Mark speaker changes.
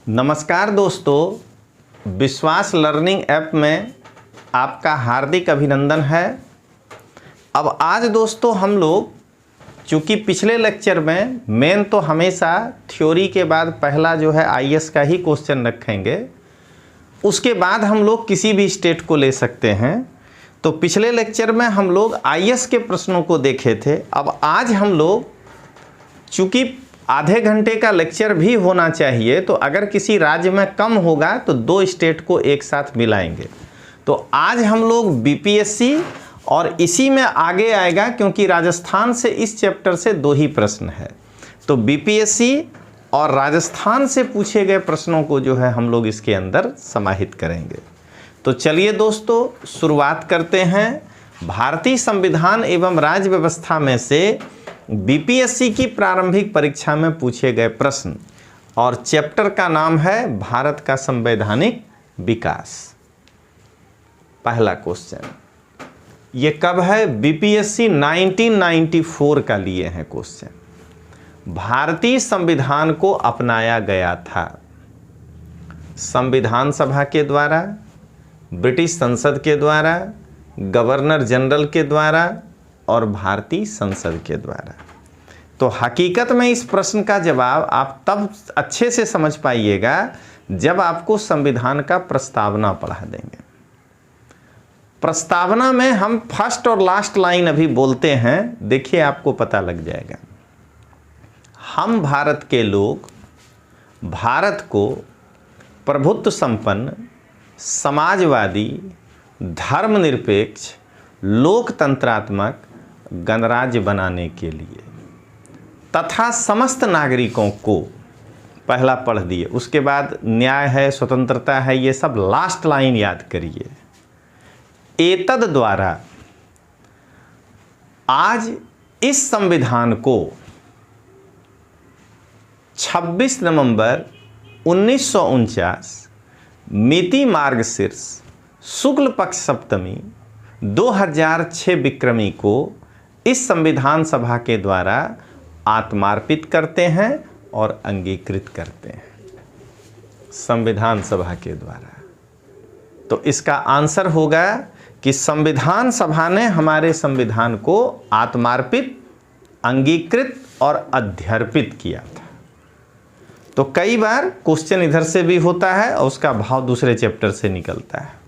Speaker 1: नमस्कार दोस्तों, विश्वास लर्निंग ऐप में आपका हार्दिक अभिनंदन है। अब आज दोस्तों हम लोग चूँकि पिछले लेक्चर में मेन तो हमेशा थ्योरी के बाद पहला जो है आईएएस का ही क्वेश्चन रखेंगे, उसके बाद हम लोग किसी भी स्टेट को ले सकते हैं। तो पिछले लेक्चर में हम लोग आईएएस के प्रश्नों को देखे थे। अब आज हम लोग चूँकि आधे घंटे का लेक्चर भी होना चाहिए, तो अगर किसी राज्य में कम होगा तो दो स्टेट को एक साथ मिलाएंगे। तो आज हम लोग बीपीएससी और इसी में आगे आएगा, क्योंकि राजस्थान से इस चैप्टर से दो ही प्रश्न है। तो बीपीएससी और राजस्थान से पूछे गए प्रश्नों को जो है हम लोग इसके अंदर समाहित करेंगे। तो चलिए दोस्तों शुरुआत करते हैं। भारतीय संविधान एवं राज्य व्यवस्था में से बीपीएससी की प्रारंभिक परीक्षा में पूछे गए प्रश्न, और चैप्टर का नाम है भारत का संवैधानिक विकास। पहला क्वेश्चन ये कब है? बीपीएससी 1994 का लिए हैं क्वेश्चन। भारतीय संविधान को अपनाया गया था संविधान सभा के द्वारा, ब्रिटिश संसद के द्वारा, गवर्नर जनरल के द्वारा और भारतीय संसद के द्वारा। तो हकीकत में इस प्रश्न का जवाब आप तब अच्छे से समझ पाइएगा जब आपको संविधान का प्रस्तावना पढ़ा देंगे। प्रस्तावना में हम फर्स्ट और लास्ट लाइन अभी बोलते हैं, देखिए आपको पता लग जाएगा। हम भारत के लोग भारत को प्रभुत्व संपन्न, समाजवादी, धर्मनिरपेक्ष, लोकतंत्रात्मक गणराज्य बनाने के लिए तथा समस्त नागरिकों को, पहला पढ़ दिए, उसके बाद न्याय है, स्वतंत्रता है, ये सब लास्ट लाइन याद करिए। एतद द्वारा आज इस संविधान को 26 नवंबर 1949 मिति मार्गशीर्ष शुक्ल पक्ष सप्तमी 2006 विक्रमी को इस संविधान सभा के द्वारा आत्मार्पित करते हैं और अंगीकृत करते हैं संविधान सभा के द्वारा। तो इसका आंसर होगा कि संविधान सभा ने हमारे संविधान को आत्मार्पित, अंगीकृत और अध्यर्पित किया था। तो कई बार क्वेश्चन इधर से भी होता है और उसका भाव दूसरे चैप्टर से निकलता है।